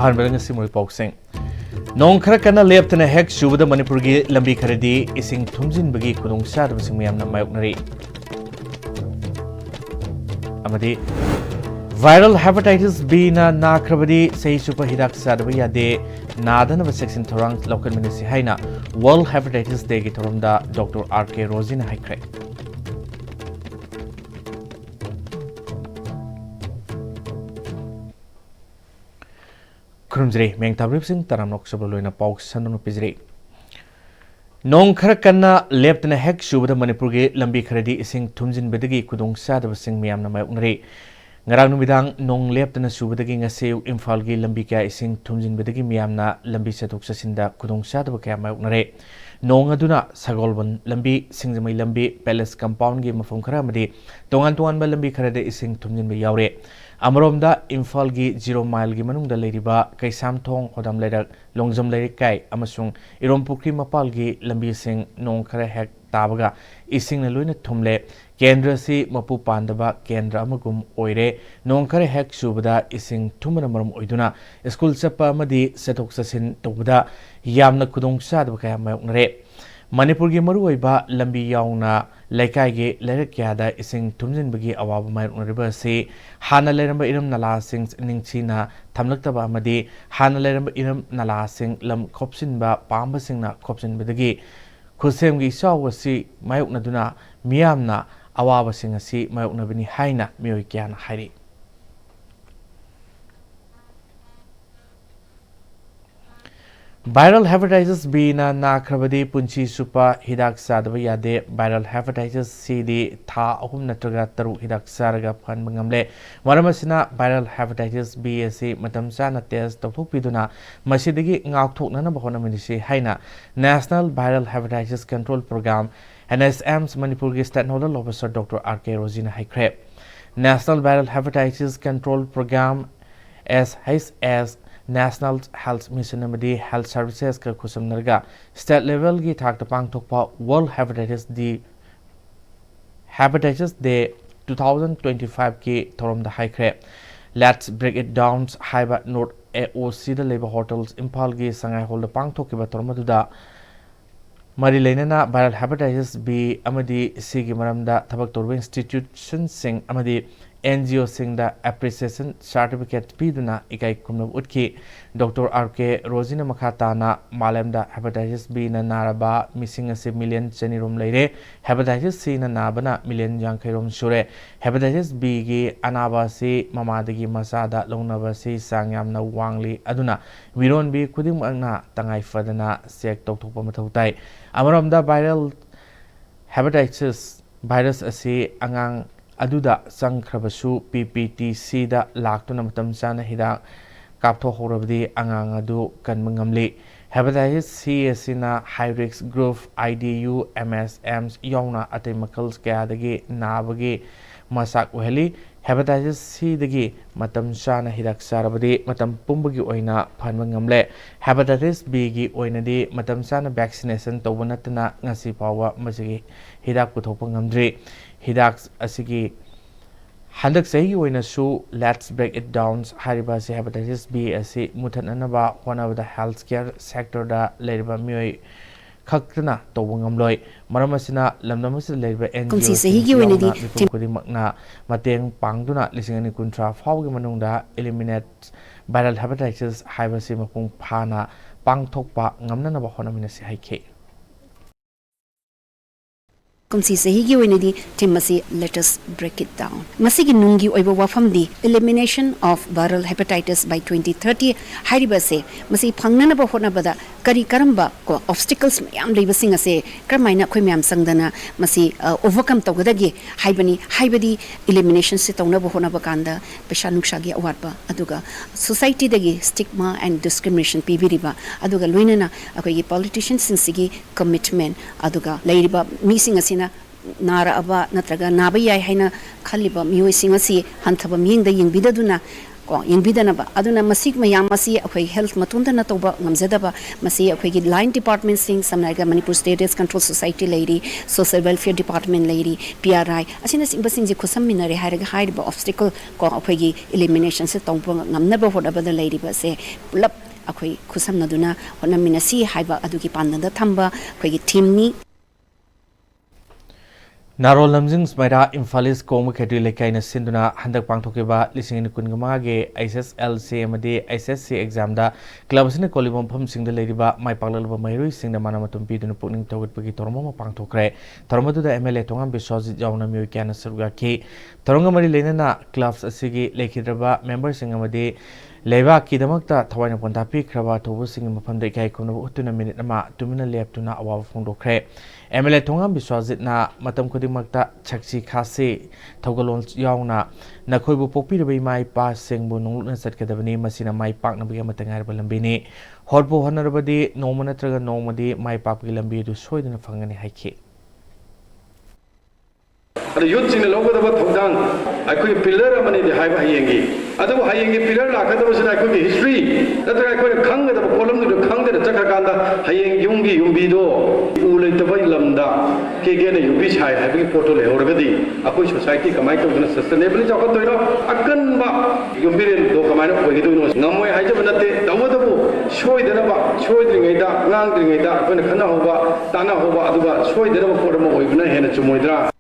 ꯑꯍꯥꯟꯕꯗ ꯉꯁꯤ ꯃꯣꯏ ꯄꯥꯎꯁꯤꯡ ꯅꯣꯡ ꯈꯔ ꯀꯟꯅ ꯂꯦꯞꯇꯅ ꯍꯦꯛ ꯆꯨꯕꯗ ꯃꯅꯤꯄꯨꯔꯒꯤ ꯂꯝꯕꯤ ꯈꯔꯗꯤ ꯏꯁꯤꯡ ꯊꯨꯝꯖꯤꯟꯕꯒꯤ ꯈꯨꯗꯣꯡꯆꯥꯗꯕꯁꯤꯡ ꯃꯌꯥꯝꯅ ꯃꯥꯌꯣꯛꯅꯔꯤ ꯑꯃꯗꯤ viral hepatitis B na nakrabadi sei super hidak sadaba yade nadanaba section thorang local ministry haina World Hepatitis Day gi thoromda Dr. R.K. Rosina haikre Kurumjri meng tabrip sing taram nok sabaloina pauk sanam pizri Nong khara kanna leptna hek shubada Manipur gi lambi kharadi ising thumjin bedagi kudong sadaba sing miyamna mayoknari Ngarang numidang nong leptana subadagi ngase Imphal gi lambi kya ising thumjin bedagi miyamna lambi satuk sasinda kudong sadaba kya mayoknare nong aduna sagolban lambi singjamai lambi palace compound gi mafum khara amadi tongan tongan ba lambi kharade ising thumjin be yaure Amromda Imphal gi 0 mile gi manungda leiriba kaisam thong hodam lerak longjam lerik kai amasung Irompukri mapal gi lambi sing nong khara hek tabaga ising na loina thumle Kendra si mapu pandaba kendra amagum oire nong khare hek subada ising thumana maram oiduna school chapa amadi setok sasin tobada yamna kudong sadaba kaya mayoknare Manipur gi maru oiba lambi yauna laikai gi lerakya da ising thumjin bagi awaba mayoknariba si hana leramba iram nala sing ningchina thamlaktaba amadi hana leramba iram nala sing lam khopsin ba pamba singna khopsin bedagi khusem gi sawasi mayoknaduna miyamna awaba sing asi mayoknabini haina mioi kyana hairi Viral hepatitis B na nakrabadi punchi supa hidak sadaba yade viral hepatitis C di tha ahum natraga taru hidak saraga phan mangamle maramasina viral hepatitis B asi matam chana test tawthokpiduna masidagi ngakthoknana bahona minisi haina National Viral Hepatitis Control Program NSM's Manipur gi State Nodal Officer Dr. R.K. Rosina haikre National Viral Hepatitis Control Program SHS National Health Mission amadi Health Services ka khusam narga state level gi thak tapang thokpa World Hepatitis Day 2025 ki thorom da haikre Let's break it down haiba North AOC da labor hotels Imphal gi sangai hol da pang thokiba tormadu da Mari Lenana viral hepatitis B amadi C gi maramda thabak torba institution sing amadi NGO sing da appreciation certificate piduna ikai kumnab utki Dr. R.K. Rosina Makhatana malamda hepatitis B na naraba missing ase million chenirum leire hepatitis C na nabana million yankairum sure hepatitis B gi anaba si mamadagi masada longnaba si sangyamna wangli aduna viron bi kudim angna tangai fadana sek tokthokpa mathautai amaramda viral hepatitis virus ase angang aduda sangkhrabasu PPTC da laktuna matam chana hidak kaptho horabdi angang adu kanmangamli hepatitis C asina high risk group IDU MSMs yawna atay makals kaya dagi nabagi masak uheli hepatitis C dagi matam chana hidak sarabadi matam pumbagi oina phanmangamle hepatitis B gi oina di matam chana vaccination tawbanatna ngasi pawa masigi hidak puthokpa ngamdri hidak asigi handak sahi oina su let's break it down hariba se hepatitis B asi muthananaba honaba health care sector da leriba mioi khakna tawbangamloi maramasina lamnamas leriba NGO sahi gi oina di makna mateng pangduna lisingani kuntra fawgi manungda eliminate viral hepatitis haiba se mapung phana pangthokpa ngamnanaba honamina se haike Kumsi sahigi oinadi timasi let us break it down. Masigi nungi oiba wafamdi elimination of viral hepatitis by 2030 haribase masi phangnana ba hona bada kari karamba ko obstacles mayam leiba singa se kramaina khoi mayam sangdana masi overcome tawgadagi haibadi elimination se tawna ba hona ba kanda pesha nuksha gi awatba aduga society dagi stigma and discrimination pibiriba aduga loinana akoi politicians sinsigi commitment aduga leiriba missing asina Nara aba natraga naba yai haina khaliba mioi singasi hanthaba mingda yingbidaduna ko yengbidanaba aduna masik mayam masi akhoi health matunda na toba ngamjadaba masi akhoi gi line department sing samnaiga Manipur State Risk Control Society lady social welfare department lady PRI asina sing basing ji khusam minare hairaga hairiba obstacle ko akhoi gi elimination se tongpa ngamnaba hodaba da lady ba se pulap akhoi khusam naduna honamina si haiba adugi pandanda thamba akhoi gi team ni Narol Lamjing Smaira Infalis Kong Kedri Lekaina Sinduna Handak Pangtokiba listening in Kungamage SSLC Made SSC exam da clubs in the Colibom Pum Sing the Ladyba, my Palaba Mayri sing the Manamatum Pid and putting to it Piki Tormo Pangtokre, Tormo to the MLA Tongan Bisos Jauna Murikana Surga K, Torongamari Lenana clubs Asigi Lakidraba members in Amade. Leva Kidamakta, Tawana Pontapi, Krava, Tobusing in Mapanda Kai Kuno, 2 minute nama, 2 minutes left to na awa fundo cre. MLA Tongan Biswazit na Matam Kudimakta, Chaksi Kase, Togalon Yauna, Nakobu Popi be my passing Bunun and Satkadavani, Masina, my partner became a Tangarbalambini. Horbo Honorabadi, no Monatraga, no Modi, my papilambi to show in a Fangani Hike. The youth in the local of Togdang, I could pillar of money the high Hayengi. Other Hayengi pillar, like I was in I could history. That I could come with a column to the Kanga, the Takaganda, Hayeng Yungi, Yumbido, Ule the Lamda, Kagan, Yubish High, having portal already. A push society, Kamako, sustainability of Kotoino, Akanba, Yumbian, Dokamano, Pogido, Namway Hajabanate, Damadabu, show it about, show it in a dark, landing a dark, when a Kanahova, Tanahova, Aduba, show it about Portamo, even a hand to Moidra.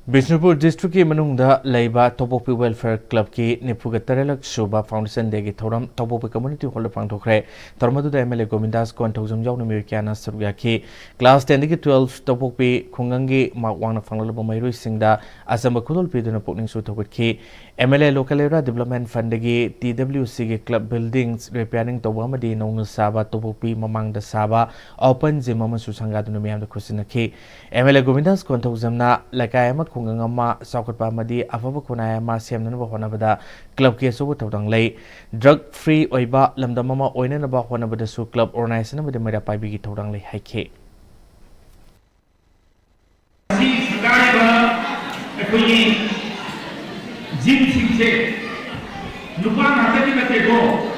Bishnupur District ki manungda laiba Topopi Welfare Club ki Nipugatarelak Shuba Foundation Degi Thoram Topopi Community Hall Pangtokre Tormadu the MLA Gomindas Kontozum Yawn Americana Surga ki Class 10 ki 12 Topopi Kungangi Mark 1 Fangalaba Mayru Singda Asamba Kudul Piduna Putting Sutokut ki MLA Local Area Development Fund Degi TWC ki Club Buildings Repairing Tobamadi Nong Saba Topopi Mamang da Saba Open Zimama Susangadunu Miam the Kusinaki MLA Gomindas Kontozum na Lakayama Kungama Sakutpa Madi Afaba Kunaya Marsiam Nova Honabada Club Keso Todang Lay Drug Free Oiba Lamdamama Oinaba Honabada Su Club Organization with the Meda Pibigi Todang Lay Hike. Jim Singh Lupa Nataki Matego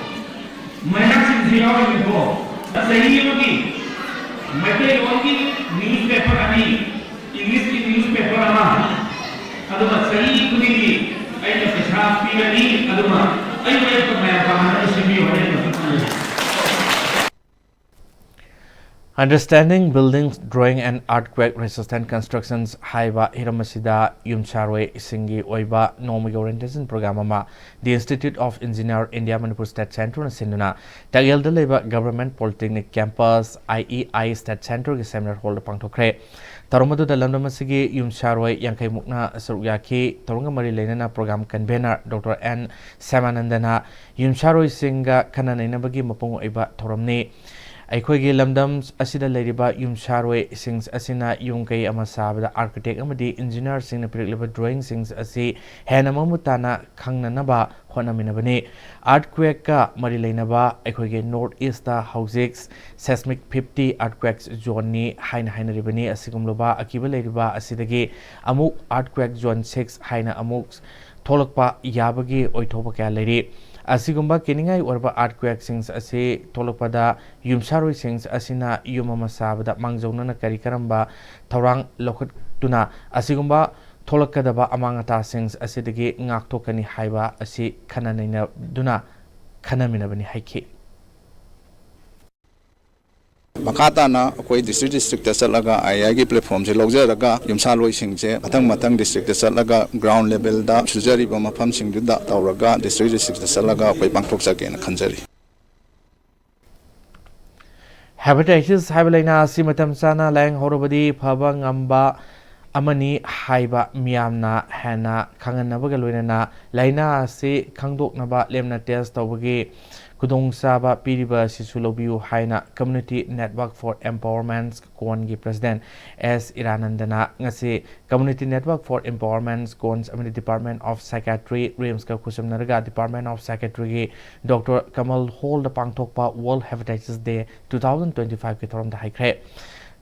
Mana Singh Go Sahi Yogi Mate Yogi newspaper Ani English newspaper Ama Aduma Sahi Kunigi Aina Pesha Pirani Aduma Aina Pamana Simi Understanding buildings, drawing and earthquake resistant constructions Haiba Hiramasida Yumcharwe Isingi Oiba Normal Orientation Program Ama the Institute of Engineer India Manipur State Center and Sinduna Tagel the Labor Government Polytechnic Campus IEI State Center Seminar Hall Pangtokre Tarumadu the Landamasigi Yumcharwe Yankai Mukna Suryaki Torungamari Lenana Program Convener Dr. N. Samanandana Yumcharwe Singa Kananabagi Mapungo Iba Toramni Aikogi Lamdams Asida Ladiba Yumcharwe Sings Asina Yunkai Amasabada Architect Amadi Engineer Sing the Predictable Drawing Sings Asi Hanamamutana Kangnanaba Honaminabani Earthquake Marilainaba Aikogi Northeast Houses Seismic 50 Earthquakes Zone Haina Hainaribani Asigumloba Akiba Ladiba Asidagi Amuk Earthquake Zone 6 Haina Amuk Tolokpa Yabagi Oitopa Lady Asigumba Kiningai Urba Earthquake Sings Asi Tolopada Yumsharoi Sings Asina Yumama Sabada Mangzona Karikaramba Taurang Lokut Tuna Asigumba Tolokadaba Amangata Sings Asidagi Ngaktokani Haiba Asi Kananina Duna Kanaminabani Haiki. Makatana koi district tasalaga ayagi platform se logja yumsaloi singse matang district tasalaga ground level da sujari ba mafam singdu da tawraga district tasalaga koi pangthok sake na khanjari Hepatitis Haibalaina Simatam Sana Lang Horobadi Pabang Amba Amani Haiba Miamna Hana Kanganabagaluna Laina Si Kangdok Naba Lemna Test Tawagi Kudong Saba Piriba Sisulobiu Haina Community Network for Empowerment Kongi President S. Iranandana Ngasi Community Network for Empowerment Kons Amini Department of Psychiatry Rimska Kusum Naraga Department of Psychiatry Dr. Kamal Hol the Pangtokpa World Hepatitis Day 2025 Kitoram the High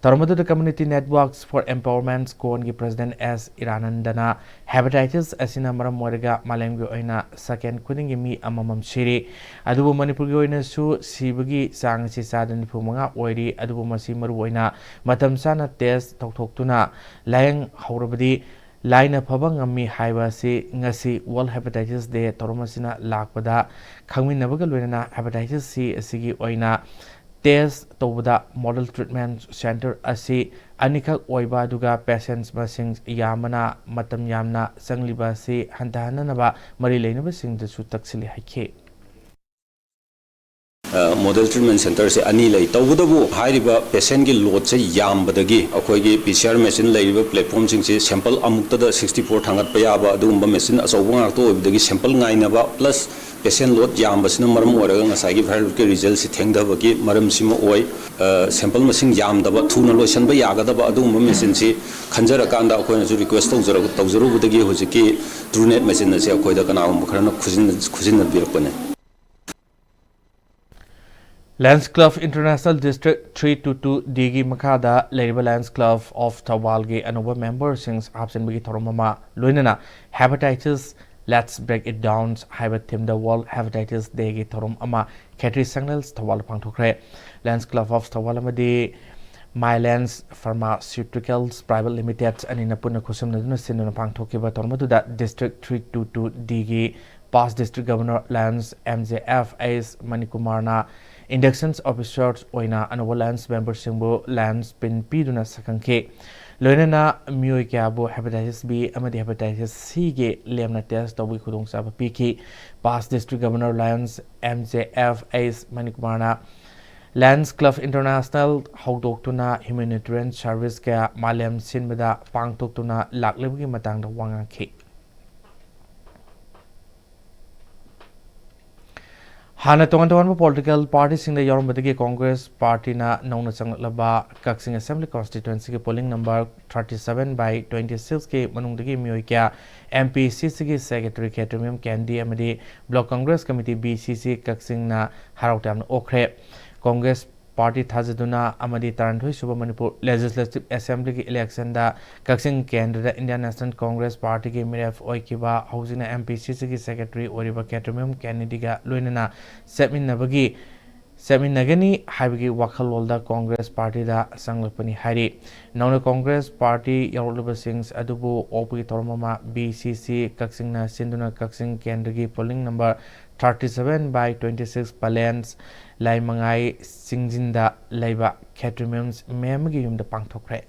Taramadu the Community Networks for Empowerment Squad ki President S. Iranandana Hepatitis asina maram moiraga malemgi oina second kudingi mi amamam shiri adubu Manipur gi oina su sibagi sang si sadan phumanga oiri adubu masi maru oina matam sana test toktoktuna layang haurabadi Line Pabang Ami Haibasi Ngasi World Hepatitis Day Toromasina Lakpada Kangmin Nabagalwina Hepatitis C Sigi Oina Test Tobada Model Treatment Center Asi Anika Oiba Duga Patients Basing Yamana Matam Yamna Sanglibasi Hantahanaba Marilena Basing the Sutaxili Hake. Model treatment center se ani lay tawdabu hairiba patient gi load se yambadagi akhoi PCR machine layriba platform sing se sample amukta da 64 thangat pa yaba adugumba machine asawba ngakto obidagi sample ngainaba plus patient load yambasina maram oraga ngasai gi viral ke result se thengdabagi maram sima oi sample machine yamdaba thuna lotion ba yagadaba adugumba machine se khanjara kanda akhoi na request tawjaru budagi hojiki truenet machine se akhoi da kana kharana khujin birakone Lions Club International District 322 Digi Makada Leriba Lions Club of Tawalgi and over members since absent Bigi Toromama Luinana Hepatitis Let's Break It Down Hybat Tim the World Hepatitis Degi Torom Ama Katri Signals Tawal Pangtokre Lions Club of Tawalamadi Mylands Pharmaceuticals Private Limited and in a Puna Kusum Sin Pangtokiba Tormadu that District 322 Digi Past District Governor Lance MJF As Manikumarna Inductions officers oina anova lands members singbo lands pin piduna sakanke loinana miyoi kyabu hepatitis B amadi hepatitis C ge lemna test tawi khudong saba piki past district governor Lions MJF As Manikumarna Lands Club International haudoktuna humanitarian service ka malem sinbada pangtoktuna laklebgi matangda wangangke Hana Tongan political parties in the Yorumbadagi Congress Party na Nona Changlaba Kaksing Assembly constituency polling number 37 by 26 ke Manungdagi Mioikia MPCC Secretary Ketumim Kandi Amadi Block Congress Committee BCC Kaksing na Harautam Okre Congress Party Thazaduna Amadi Tarantui Suba Manipur Legislative Assembly election da Kaksing Kendra Indian National Congress Party ke Miref Oikiba Housina MPCC Secretary Oriba Ketumim Kennedy Luinana Semin Nagani Habigi Wakalolda Congress Party da Sanglapani Hari Nauna Congress Party Yaruluba Sings Adubu Opi Tormama BCC Kaksing na Sinduna Kaksing Kendrigi polling number 37 by 26 Palens Lai Mangai Singjinda Laiba Ketrimiums Memagi Yum the Pangtokre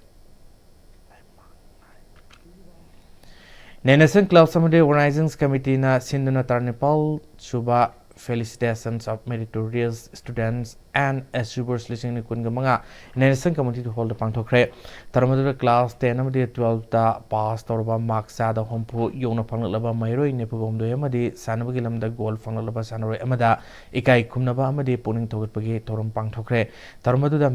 Nenison Club Samuday Organizing Committee na Sinduna Tarnipal Suba Felicitations of meritorious students and achievers listening to Kungamanga Nenison Committee to hold the Pangtokre Taramadu class 10 amadi 12 ta pass torba marksa da hompu yona panglaba mairoi nepugom do amadi sanabagilam da goal panglaba sanore amada ikai kumnaba amadi puning togutpagi torom Pangtokre Taramadu da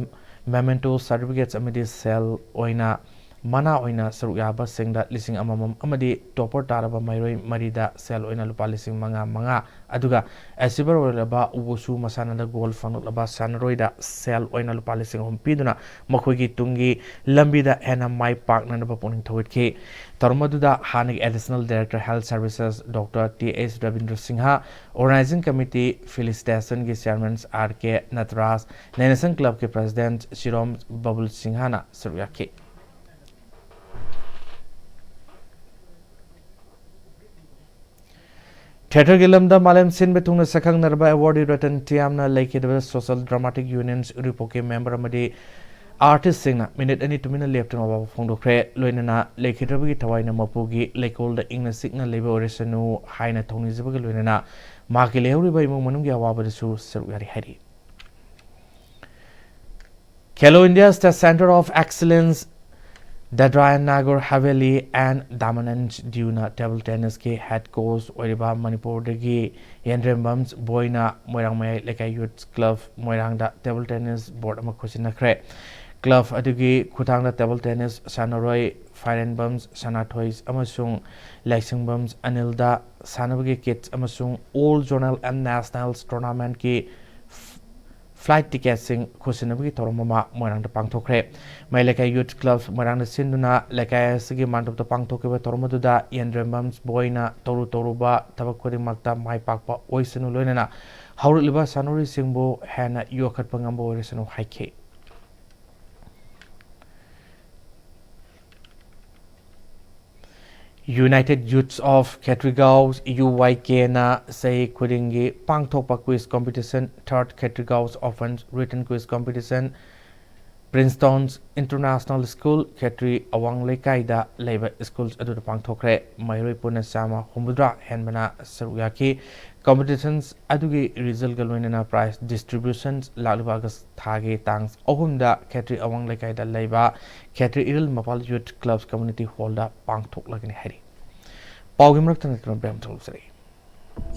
memento certificates amadi cell oina Mana oina saruyaba singda lising amamam amadi topper taraba mairoi marida cell oina lupa lising manga aduga asibar oraba ubusu masana da goal fanglaba sanroida cell oina lupa lising hompiduna makogi tungi lambida ena mai park na puning thawitki Tarmaduda Hanig Additional Director Health Services Dr. T.S. Ravindra Singha Organizing Committee Felicitation के Chairman R.K. Natras Nenison Club के President Shirom Babul Singhana Suryaki Theatre Gilamda Malem Sin Betuna Sakang Narba Awardee Ratan Tiamna Lake Social Dramatic Unions Uripoke member Amadi Artist Singna Minute any 2 minute left of Fondo Cre Luinana Lake Hitrabi Tawaina Mapugi Lake Old the English Signal Labor Resanu Haina Tony Zibagal Luinana Markile by Mununga Wabasu Sergari Hari Kelo India's the Center of Excellence Dadrayan Nagor Haveli and Damananj Duna Table Tennis ke head coach Oriba Manipur Degi Yendrembams Boina Moirangmay Leka Youth Club Moirangda Table Tennis Board Amakusina Cre Club Adugi Kutanga Table Tennis Sanaroi Fire and Bums Sanatoys Amasung Lexing Bums Anilda Sanabagi Kids Amasung All Journal and Nationals Tournament ke flight tickets sing khusinabgi toromama moirang da pangthokre maileka youth club moirang da sinduna lekai asigi mandop da pangthokiba toromadu da yendremams boyna toruba tabakodi makta mai pakpa oisanu loinana haurliba sanuri singbo hana yokhat pangambo orisanu haike United Youths of Catrigaus UYK na say kudingi pangthokpa quiz competition third Catrigaus offense written quiz competition Princeton's International School Katri Awang Lekai da labor schools adu da pangthokre mairoi puna sama humudra henbana saruyaki competitions adugi result galwena prize distributions lalubagas thage tangs ohumda Katri Awang Lekai da labor Katri Iril Mapal Youth Clubs Community Hall da pangthok lagani hari pawgimrak tan bem tholsari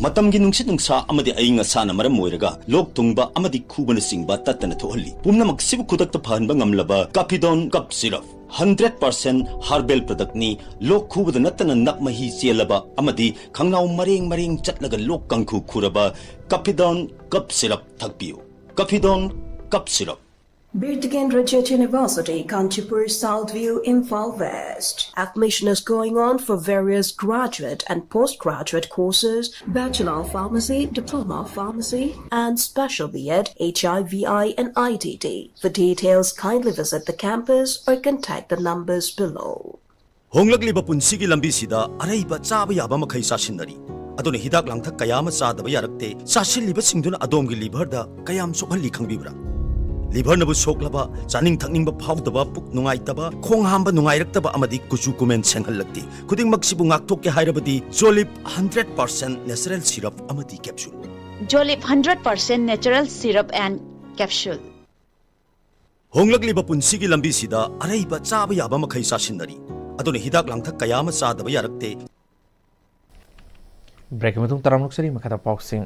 Matamgi nungsit nungsa amadi ainga sana maram moiraga lok tungba amadi khubana singba tatana thohalli pumna maksibu kudakta phanba ngamlaba Capidon cup syrup 100% herbal product ni lok khubada natana nakmahi chelaba amadi khangnaw mareng chatlaga lok kangkhu khuraba Capidon cup syrup thakpiu Capidon cup syrup Birtigan Research University, Kanchipur, Southview, Imphal West. Admission is going on for various graduate and postgraduate courses, Bachelor of Pharmacy, Diploma of Pharmacy, and Special B.Ed, HIV/I and IDD. For details, kindly visit the campus or contact the numbers below. Honglakliba punsigi lambi sida araiba chaba yaba makhai sasinari adone hidak langthak kayama sadaba yarakte sasilliba singduna adomgi liver da kayam sokhalli khangbibra liver nabu soklaba chaning thakningba phawdaba puk nungaitaba khong hamba nungairaktaba amadi kuchu kumen senghallakti khuding maksibu ngakthok ke hairabadi Jolip 100% natural syrup amadi capsule Jolip 100% natural syrup and capsule honglakliba punsigi lambi sida araiba chaba yaba makhai sasinari adone hidak langthak kayama sadaba yarakte break matung taramluk sari makata boxing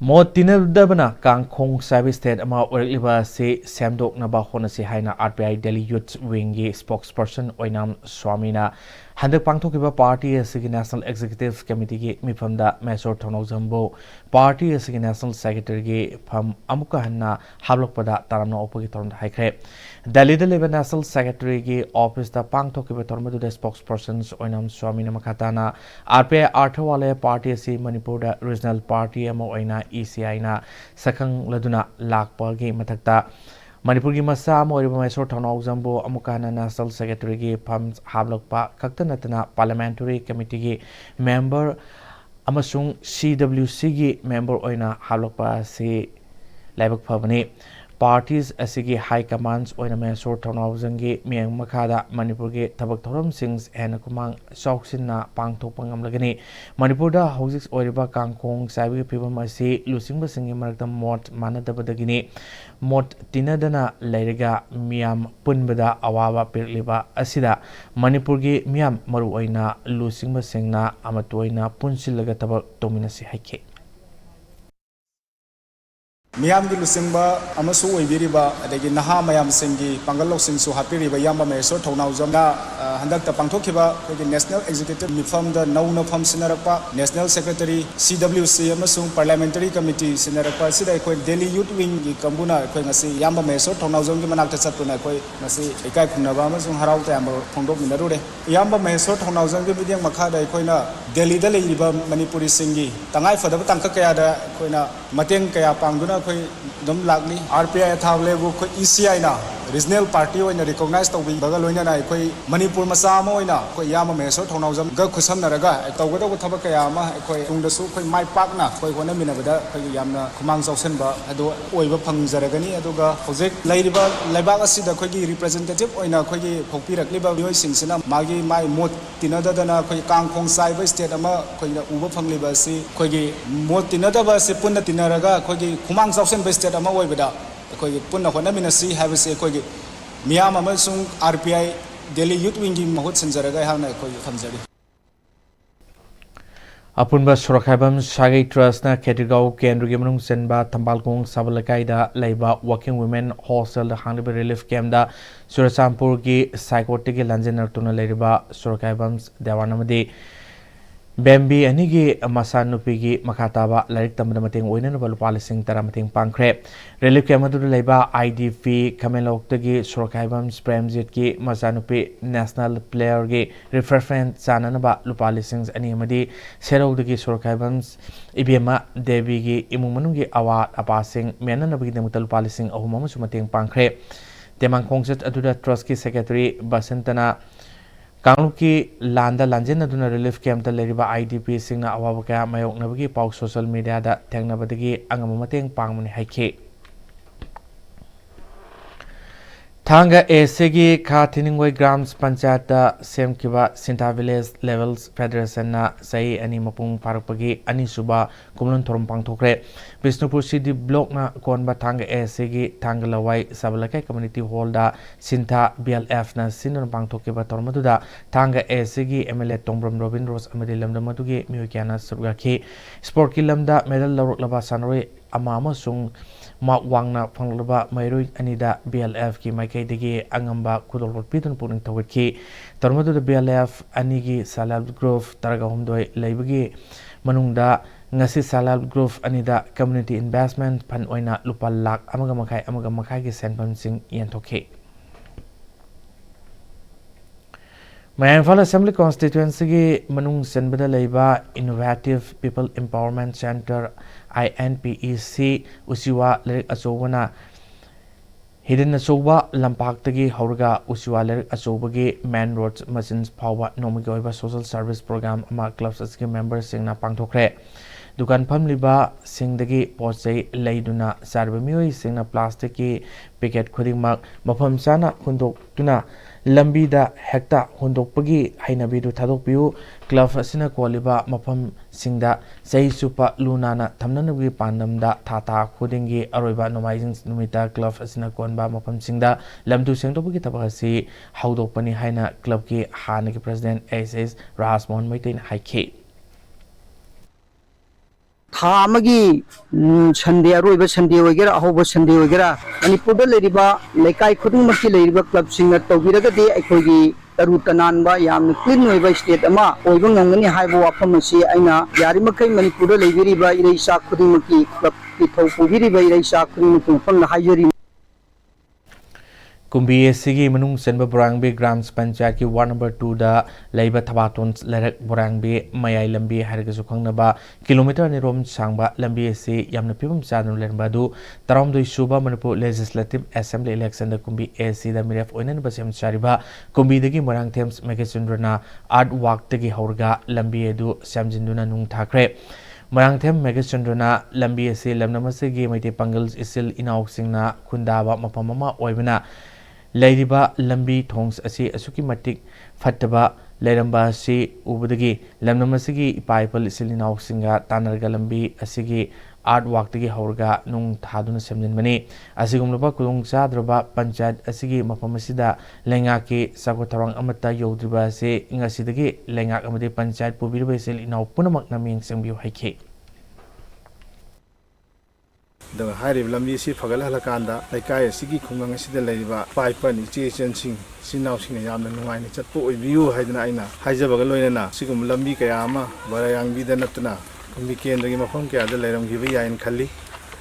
Mot tinadabana kang khong service state ama orekliba se samdok na ba hona se haina RPI Delhi Youth Wing gi spokesperson oinam Swamina handak pangthokiba party asigi National Executive Committee gi mifamda Mesor Thonok Jambo party asigi National Secretary gi pham amuka hanna hablokpada taramna opagi tormda haikre Delhi the Labour National Secretary gi office da pangthokiba tormadu da spokespersons oinam Swamina makatana RPI Arthawale party asi Manipur da regional party ama oina ECI na sakang laduna lakpa gi mathakta Manipur gi masa moiriba Mysore Thonok Jambo amukana National Secretary gi pham hablokpa kaktanatana Parliamentary Committee gi member amasung CWC gi member oina hablokpa si laibak phabani parties asigi high commands oina Mysore Thonok Jamgi miang makhada Manipur gi thabak thoram sings and kumang sauksinna pangthokpa ngamlagani Manipur da hojik oiriba kangkhong saibi phibam asi lusingba singi marakta mot manadabadagini mot tinadana leiriga miam punbada awawa pirliba asida Manipur gi miam maru oina lusingba singna amatoina punsilaga tabak dominasi haike Miyam gi lusingba amasu oibiriba adagi naha mayam singi pangalok singsu hapiriba yamba Mysore Thonok Jamda handakta pangthokiba kogi National Executive mifam da nauna pham sinarakpa National Secretary CWC amasung Parliamentary Committee sinarakpa sida koi Delhi Youth Wing gi kambuna koi ngasi yamba Mysore Thonok Jamgi manakta chatuna koi ngasi ekai khunaba amasung harau ta yamba phongdok minarure yamba Mysore Thonok Jamgi bidyang makha da koi na Delhi da leiba Manipuri singi tangai fadaba tangka kaya da koi na mateng kaya pangduna koi dum lagni RPI thawle bu koi ECI na regional party oina recognize tawbi bagal oina na koi Manipur masa ma oina koi yama Mysore Thonok Jam ga khusam naraga tawgada bu thaba kaya ma koi tungdasu koi mai pak na koi hona minabada koi yamna khumang sausen ba ado oiba phangjaragani aduga project lairiba laibak asida koi gi representative oina koi gi phokpirakliba yoi singsina magi mai mot tinada dana koi kangkhong sai ba state ama koi na uba phangliba si koi gi mot tinada ba se punna tinaraga koi gi khumang sausen ba state ama oibada koi punna hona minasi have se koi gi miyam amasung RPI Delhi Youth Wing gi mahut sanjaraga hana koi thamjari Apunba Surakhaibam Sagai Trust na Categau Kendru gi manung senba Tambalkong Sabalakai da leiba Working Women Hostel da Hangliba Relief Camp da Surachampur gi Psychotic gi Lanjenar tuna leiriba Surakhaibam Dewanamadi Bambi anigi masanupigi makataba larik tamada mateng oinanaba lupa lising tara mateng pangkre relief camp adu leiba IDP Kameloktagi Sorkaibam Spremjit ki masanupi national player gi refreshment sananaba lupa lising ani amadi serogdagi Sorkaibam Ibema Devi gi imung manungi awat apasing menanabagi demuta lupa lising ahum amusu mateng pangkre temang kongset aduda trust ki secretary Basantana Kanguki Landa Lanjin aduna relief camp da leriba IDP singna awaba kaya mayoknabagi pau social media da tengnabadagi angamamateng pangmani haike Thanga Esegi Khatiningwai Grams Panchayat da semkiba Sinta Village Levels Federation na sai ani mapung parakpagi ani suba kumlun thorum pangthokre Bisnupur City Block na konba Thanga Esegi Thangalawai Sabalakai Community Hall da Sinta BLF na sinan pangthokiba tormaduda Thanga Esegi MLA Tongbram Robin Rose amadi lamda madugi miyokana surgaki sport ki lamda medal lawraklaba sanroi ama amasung Mak Wangna Panglaba Mairui Anida BLF ki Maikai Digi Angamba Kudolot Pitun Puning Tawiki Tormadu the BLF Anigi Salal Grove Taragahumdoi Laibagi Manungda Ngasi Salal Grove Anida Community Investment Pan Oina Lupa Lak Amagamakai ki Senpam Sing Yantoke Mayanfal Assembly Constituency ki Manung Senbada Laiba Innovative People Empowerment Center INPEC Usiwa Lirik Asowana Hidden Asoba Lampaktagi Hauraga Usiwa Lirik Asobagi Man Roads Machines Power Nomigoiba Social Service Program Ama Clubs Aski Members Singna Pangtokre Dukan Pamliba Singdagi Posei Laiduna Sarbamioi Singna Plastic ki Picket Kudingmak Mapam Sana Kundok Tuna Lambida Hekta Hundokpagi Hainabidu Tadokpiu Club Asina Kwaliba Mapam Singda Sei Supa Lunana Tamnanabi Pandamda Tata Kudingi Aroiba Nomaizing Numita Club Asina Kwanba Mapam Singda Lamdu Sengtopagi Tabasi Haudokpani Haina Club ki Hanaki President SS Rasmon Maitain Haike Thamagi Sunday Aroiba Sunday Wagera, Ahoba Sunday Wagera, Manipur Leriba, Lekai Kudumaki Leriba Club Singer Tobiragadi, Ekogi, Tarutananba, Yam, Clean Wava State Ama, Oivangani Haibo Apamasi, Aina, Yarimaka, Manipur Leviriba, Irisa Kudumaki, Club Pitopu Viriba, Irisa Kudumaki from the Hajari. Kumbi Sigi Manung Senba Borangbi Grams Panchayat ki Ward number 2 da Laiba Thabatun Lerak Borangbi Mayai Lambi Hargasukang Naba Kilometer Nirom Sangba Lambi Si Yamna Pibum Sadun Lermbadu Taram Doi Suba Manipur Legislative Assembly Election da Kumbi AC da Miref Oinan Basem Shariba Kumbi Dagi Morang Thames Megasundrana Art Walk Dagi Haurga Lambi Edu Samjinduna Nung Thakre Marangthem Megasundrana Lambi AC Lamnamasigi Maite Pangals Isil Inauk Singna Kundaba Mapamama Oibana Ladiba Lambi Tongs Asi Asuki Matik Fataba Leramba Si Ubudagi Lamnamasigi Pipal Isilinauk Singa Tanarga Lambi Asigi Art Walk Dagi Haurga Nung Thaduna Semjin Mani Asigumluba Kulung Sadraba Panchayat Asigi Mapamasida Lengaki Sakotarang Amata Yodriba Si Ingasidagi Lengak Amade Panchayat Pubirba Isil Inau Punamak Naming Sengbiu Haike The high Lambi si Fagalakanda, like I Sigi Kungang Sidaleva, Pipan, Jason Sing, Sinausing Yam and Wine, Chapo, View Haidana, Hajabagaloina, Sigum Lambi Kayama, Barayang Vidanatuna, Kumiki and the Gimafonka, the Lam Givia and Kali,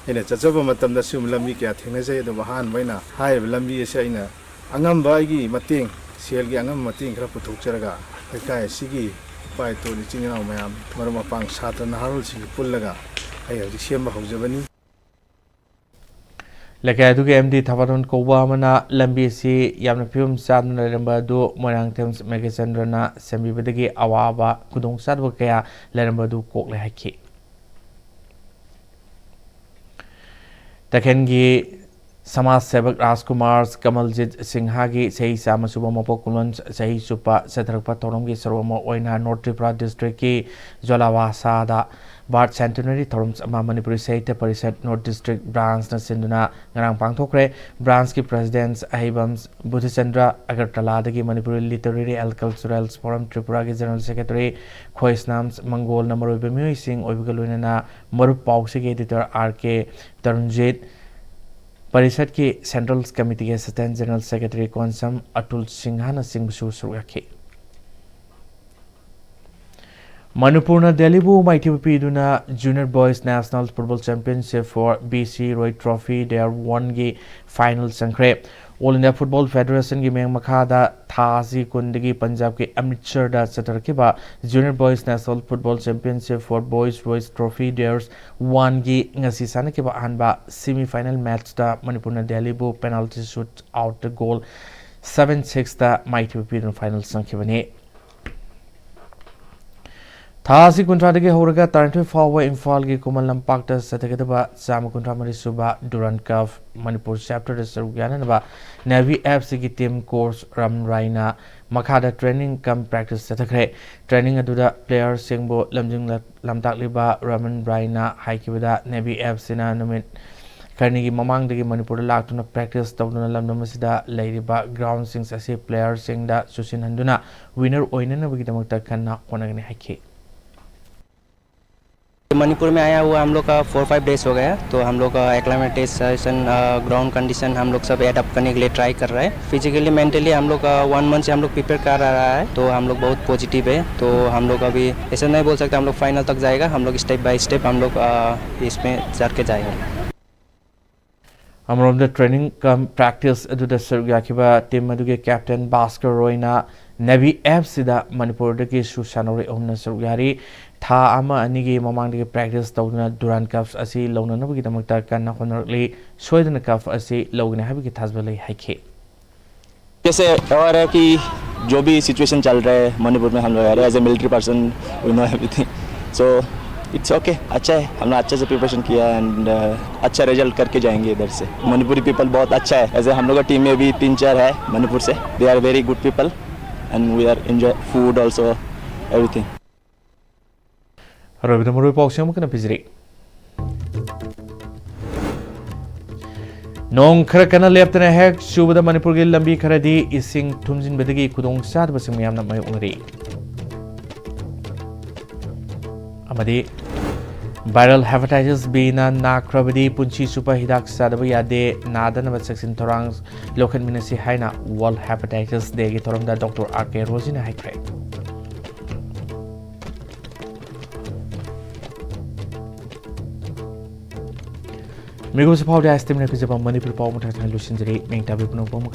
and a Chachapamatam, the Sum Lambika, Tinese, the Bahan, Vina, High Lambi Shaina, Angam Bagi, Mating, Sielgi Angam Mating, Raputu Cheraga, like I Sigi, Pai to the Chingal Mayam, Maramapang, Satan Harulsi, Pulaga, I have the Shema Hosevani. Lakaduki MD Thavatun Kobamana Lambi Si Yamnapum San Lerambadu Morang Thames Megasandrana Sembibadagi Awaba Kudong Sadwakaya Lerambadu Kokle Haki Takengi Samas Sebak Raskumar Kamaljit Singhagi Sei Sama Subamapo Kulons Sei Supa Satrapa Torongi Saroma Oina North Tripura District Ki Jolawasada Bart Centenary Thorums Ama Manipuri Saita Parisat North District Branch na Sinduna Ngarang Pangthokre Branch ki Presidents Ahibams Buddhisandra Agartala dagi Manipuri Literary and Cultural Forum Tripura ki General Secretary Khoisnams Mongol Namaru Bemui Singh Oibigalunana Marup Pausi ki Editor RK Tarunjit Parisat ki Central Committee ki Assistant General Secretary Konsam Atul Singhana Singh Su Surgaki Manipur Delhi bu Maitipiduna Junior Boys National Football Championship for BC Roy Trophy their 1 final sankre. All India Football Federation gi meng makada Thazi Kundigi Punjab ke Amritsar da Satarkiba Junior Boys National Football Championship for Boys Roy Trophy there's 1 ngasi sanakiba anba semi final match da Manipur Delhi bu penalty shoot out the goal 7-6 da Maitipiduna final sankibane. Thazi Kuntradi Horaga, Tarantu Fawa Infalgi Kumalam Pakta Satakaba, Samakuntra Marisuba, Durant Cup, Manipur chapter Suganaba, Navy FCG team course Ram Raina, Makada training come practice Satakre, training Aduda players Singbo, Lamjing Lamtakliba, Raman Raina, Haikibada, Navy FCna Numit. Karnigi Mamang de Manipur Laktuna practice Tavuna Lamnamasida, Ladyba, ground sings as a player sing that Susin Handuna, winner Oinana Vikitamata Kana Wanagani Haki. Manipur में आया हुआ हम लोग का 4-5 days हो गया तो हम लोग का एक्लामेटेशन ग्राउंड कंडीशन हम लोग सब एडप्ट करने के लिए ट्राई कर रहे हैं फिजिकली मेंटली हम लोग का 1 मंथ से हम लोग प्रिपेयर कर रहा है तो हम लोग बहुत पॉजिटिव है तो हम लोग अभी ऐसा नहीं बोल सकते हम लोग फाइनल तक जाएगा हम लोग स्टेप बाय स्टेप हम लोग इसमें चढ़ के जाएगा Amrom the training come practice to the Sergakiba team Maduge captain Basker Roina Navy Sida Manipur the Shusanori Omna Sergari Tha Ama Anigi Mamang practice Tawna Durant Cups Asi Lona Navigitamakta Kana Honorly Sweden Cup Asi Logan Habiki Tasbali Hike. जैसे और है कि जो भी situation चल रहा है मणिपुर में हम लोग as a military person we know everything so it's okay अच्छा है हमने अच्छे से प्रिपरेशन किया एंड अच्छा रिजल्ट करके जाएंगे इधर से मणिपुरी पीपल बहुत अच्छा है ऐसे हम लोग का टीम में भी 3-4 है मणिपुर से they are very good people and we are enjoy food also everything Robin Muru Poxum can appease Nong Krakana left and a heck, Shuba the Manipur Lambi Karadi is sing Tumzin Bedagi Kudong Sad was my Uri Amadi Viral hepatitis B na Nakrabadi Punchi Super Hidak Sadabaya de Nadan of Sexin Torangs, Local Ministry Haina, World Hepatitis de Gitorum da Dr. R.K. Rosina Hikre. Migos of how the estimate is about Manipur Power Lucinjari, main taboo no bomb.